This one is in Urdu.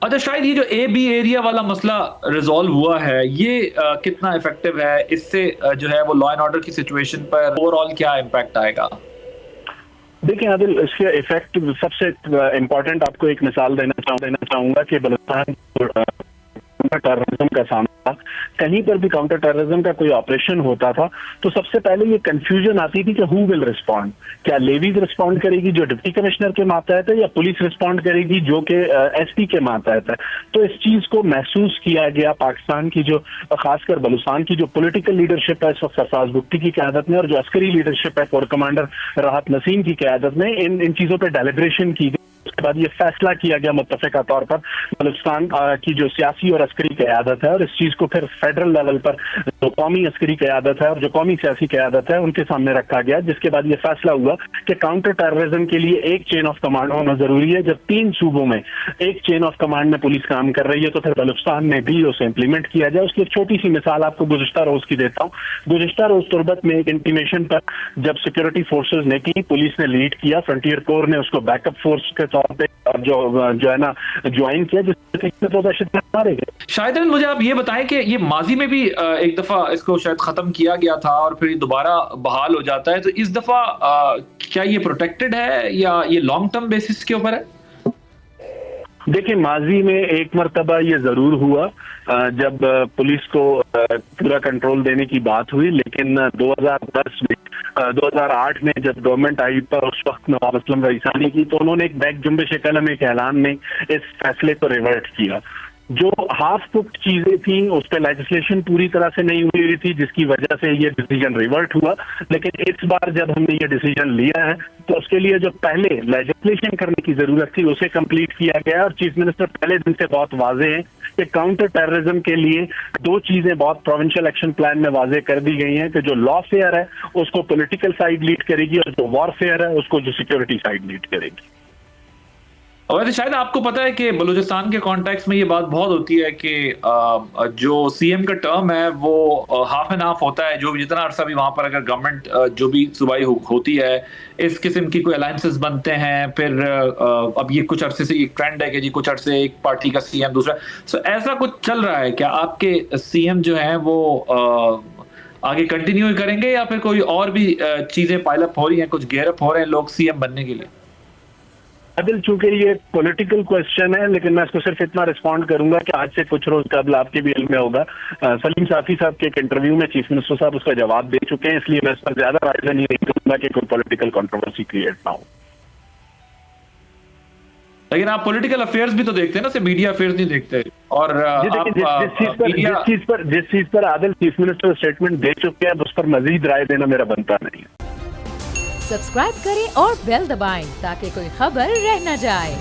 اچھا شاید یہ جو اے بی ایریا والا مسئلہ ریزالو ہوا ہے یہ کتنا افیکٹو ہے، اس سے جو ہے وہ لا اینڈ آرڈر کی سچویشن پر اوور آل کیا امپیکٹ آئے گا؟ دیکھیں عادل، اس کے افیکٹ سب سے امپورٹنٹ آپ کو ایک مثال دینا چاہوں گا کہ بلوچستان کاؤنٹر ٹیررزم کا سامنا، کہیں پر بھی کاؤنٹر ٹیررزم کا کوئی آپریشن ہوتا تھا تو سب سے پہلے یہ کنفیوژن آتی تھی کہ ہو ول رسپونڈ، کیا لیویز رسپونڈ کرے گی جو ڈپٹی کمشنر کے ماتحت ہے، یا پولیس رسپونڈ کرے گی جو کہ ایس پی کے ماتحت ہے۔ تو اس چیز کو محسوس کیا گیا پاکستان کی جو خاص کر بلوچستان کی جو پولیٹیکل لیڈرشپ ہے اس وقت سرفراز بگٹی کی قیادت میں، اور جو عسکری لیڈرشپ ہے کور کمانڈر راحت نسیم کی قیادت میں، ان چیزوں پہ ڈیلیبریشن کی گئی۔ اس کے بعد یہ فیصلہ کیا گیا متفقہ طور پر بلوچستان کی جو سیاسی اور عسکری قیادت ہے، اور اس چیز کو پھر فیڈرل لیول پر جو قومی عسکری قیادت ہے اور جو قومی سیاسی قیادت ہے ان کے سامنے رکھا گیا، جس کے بعد یہ فیصلہ ہوا کہ کاؤنٹر ٹیررزم کے لیے ایک چین آف کمانڈ ہونا ضروری ہے۔ جب 3 صوبوں میں ایک چین آف کمانڈ میں پولیس کام کر رہی ہے تو پھر بلوچستان میں بھی اسے امپلیمنٹ کیا جائے۔ اس کی ایک چھوٹی سی مثال آپ کو گزشتہ روز کی دیتا ہوں۔ گزشتہ روز تربت میں ایک انٹیمیشن پر جب سیکورٹی فورسز نکلی، پولیس نے لیڈ کیا، فرنٹیئر کور نے اس کو بیک اپ فورس کے طور پہ جو ہے نا جوائن کیا، جس سے تو دہشت گرد مارے گئے۔ شاید مجھے آپ یہ بتائیں کہ یہ ماضی میں بھی ایک دفعہ اس کو شاید ختم کیا گیا تھا اور پھر یہ دوبارہ بحال ہو جاتا ہے، تو اس دفعہ کیا یہ پروٹیکٹڈ ہے یا یہ لانگ ٹرم بیسس کے اوپر ہے؟ دیکھیں، ماضی میں ایک مرتبہ یہ ضرور ہوا جب پولیس کو پورا کنٹرول دینے کی بات ہوئی، لیکن 2008 میں جب گورنمنٹ آئی پر اس وقت نواب اسلم رئیسانی کی، تو انہوں نے ایک بیک جنبش قلم ایک اعلان میں اس فیصلے کو ریورٹ کیا۔ جو ہاف ککڈ چیزیں تھیں اس پہ لیجسلیشن پوری طرح سے نہیں ہوئی تھی، جس کی وجہ سے یہ ڈیسیجن ریورٹ ہوا۔ لیکن اس بار جب ہم نے یہ ڈیسیجن لیا ہے تو اس کے لیے جو پہلے لیجسلیشن کرنے کی ضرورت تھی اسے کمپلیٹ کیا گیا، اور چیف منسٹر پہلے دن سے بہت واضح ہیں کہ کاؤنٹر ٹیررزم کے لیے 2 چیزیں بہت پروونشل ایکشن پلان میں واضح کر دی گئی ہیں کہ جو لا فیئر ہے اس کو پولیٹیکل سائیڈ لیڈ کرے گی، اور جو وار فیئر ہے اس کو جو سیکورٹی سائیڈ لیڈ کرے گی۔ ویسے شاید آپ کو پتا ہے کہ بلوچستان کے کانٹیکس میں یہ بات بہت ہوتی ہے کہ جو سی ایم کا ٹرم ہے وہ ہاف اینڈ ہاف ہوتا ہے، جو جتنا عرصہ بھی وہاں پر اگر گورنمنٹ جو بھی صوبائی ہوتی ہے اس قسم کی کوئی الائنسز بنتے ہیں، پھر اب یہ کچھ عرصے سے ایک ٹرینڈ ہے کہ جی کچھ عرصے ایک پارٹی کا سی ایم دوسرا، سو ایسا کچھ چل رہا ہے کیا؟ آپ کے سی ایم جو ہیں وہ آگے کنٹینیو کریں گے یا پھر کوئی اور بھی چیزیں پائل اپ ہو رہی ہیں، کچھ گیئر اپ ہو رہے ہیں لوگ سی ایم بننے کے لیے؟ عادل، چونکہ یہ پولیٹیکل کوشچن ہے، لیکن میں اس کو صرف اتنا رسپونڈ کروں گا کہ آج سے کچھ روز قبل آپ کے بھی علم میں ہوگا سلیم صافی صاحب کے ایک انٹرویو میں چیف منسٹر صاحب اس کا جواب دے چکے ہیں، اس لیے میں اس پر زیادہ رائزن نہیں کروں گا کہ کوئی پولیٹیکل کنٹروورسی کریٹ نہ ہو۔ لیکن آپ پولیٹیکل افیئرز بھی تو دیکھتے ہیں نا، صرف میڈیا افیئرز نہیں دیکھتے۔ اور جس چیز پر عادل چیف منسٹر اسٹیٹمنٹ دے چکے ہیں اس پر مزید رائے دینا میرا بنتا نہیں ہے۔ سبسکرائب کریں اور بیل دبائیں تاکہ کوئی خبر رہ نہ جائے۔